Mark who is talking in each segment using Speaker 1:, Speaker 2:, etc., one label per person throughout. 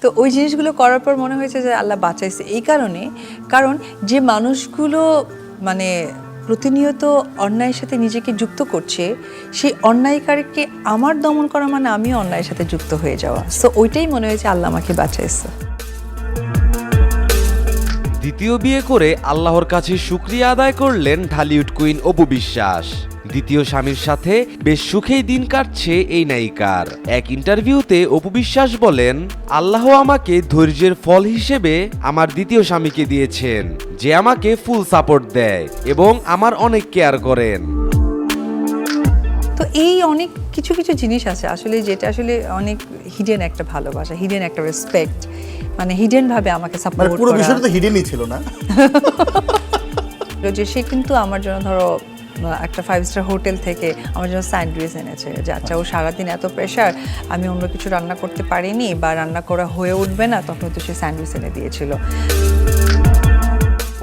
Speaker 1: তো ওই জিনিসগুলো করার পর মনে হয়েছে যে আল্লাহ বাঁচাইছে এই কারণে, কারণ যে মানুষগুলো মানে প্রতিনিয়ত অন্যায়ের সাথে নিজেকে যুক্ত করছে, সেই অন্যায়কারীকে আমার দমন করা মানে আমিও অন্যায়ের সাথে যুক্ত হয়ে যাওয়া। সো ওইটাই মনে হয়েছে আল্লাহ আমাকে বাঁচাইছে।
Speaker 2: দ্বিতীয় বিয়ে করে আল্লাহর কাছে শুকরিয়া আদায় করলেন ঢালিউড কুইন অপু বিশ্বাস। দ্বিতীয় স্বামীর সাথে বেশ সুখেই দিন কাটছে এই নায়িকার। এক ইন্টারভিউতে অপু বিশ্বাস বলেন, আল্লাহ আমাকে ধৈর্যের ফল হিসেবে আমার দ্বিতীয় স্বামীকে দিয়েছেন, যে আমাকে ফুল সাপোর্ট দেয় এবং আমার অনেক কেয়ার করেন।
Speaker 1: তো এই অনেক কিছু কিছু জিনিস আছে আসলে, যেটা আসলে অনেক হিডেন একটা ভালোবাসা, হিডেন একটা রেসপেক্ট, মানে হিডেন ভাবে আমাকে সাপোর্ট করা।
Speaker 3: পুরো বিষয়টা তো হিডেনই ছিল না।
Speaker 1: যে সে কিন্তু আমার জন্য ধরো একটা 5 স্টার হোটেল থেকে আমার জন্য স্যান্ডউইচ এনেছে, যে আচ্ছা ও সারাদিন এত প্রেশার, আমি অন্য কিছু রান্না করতে পারিনি বা রান্না করা হয়ে উঠবে না, তখন তো সে স্যান্ডউইচ এনে দিয়েছিল।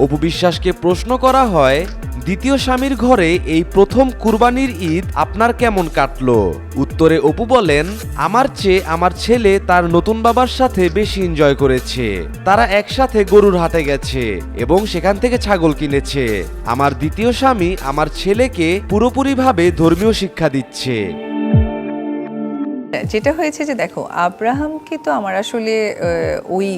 Speaker 2: অপু বিশ্বাসকে প্রশ্ন করা হয়, দ্বিতীয় স্বামীর ঘরে এই প্রথম কুরবানির ঈদ আপনার কেমন কাটলো? উত্তরে অপু বলেন, আমার চেয়ে আমার ছেলে তার নতুন বাবার সাথে বেশি এনজয় করেছে। তারা একসাথে গরুর হাটে গেছে এবং সেখান থেকে ছাগল কিনেছে। আমার দ্বিতীয় স্বামী আমার ছেলেকে পুরোপুরিভাবে ধর্মীয় শিক্ষা দিচ্ছে।
Speaker 1: যেটা হয়েছে যে দেখো, আব্রাহামকে তো আমার আসলে ওই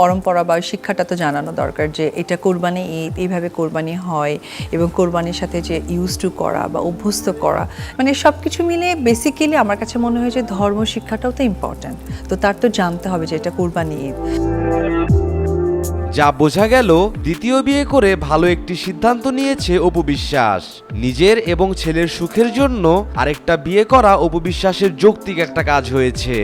Speaker 1: পরম্পরা বা শিক্ষাটা তো জানানো দরকার, যে এটা কোরবানি ঈদ, এইভাবে কোরবানি হয় এবং কোরবানির সাথে যে ইউজ টু করা বা অভ্যস্ত করা, মানে সব কিছু মিলে বেসিক্যালি আমার কাছে মনে হয় যে ধর্ম শিক্ষাটাও তো ইম্পর্ট্যান্ট। তো তার তো জানতে হবে যে এটা কোরবানি ঈদ।
Speaker 2: যা বোঝা গেল, দ্বিতীয় বিয়ে করে ভালো একটি সিদ্ধান্ত নিয়েছে অপু বিশ্বাস। নিজের এবং ছেলের সুখের জন্য আরেকটা বিয়ে করা অপু বিশ্বাসের যৌক্তিক একটা কাজ হয়েছে।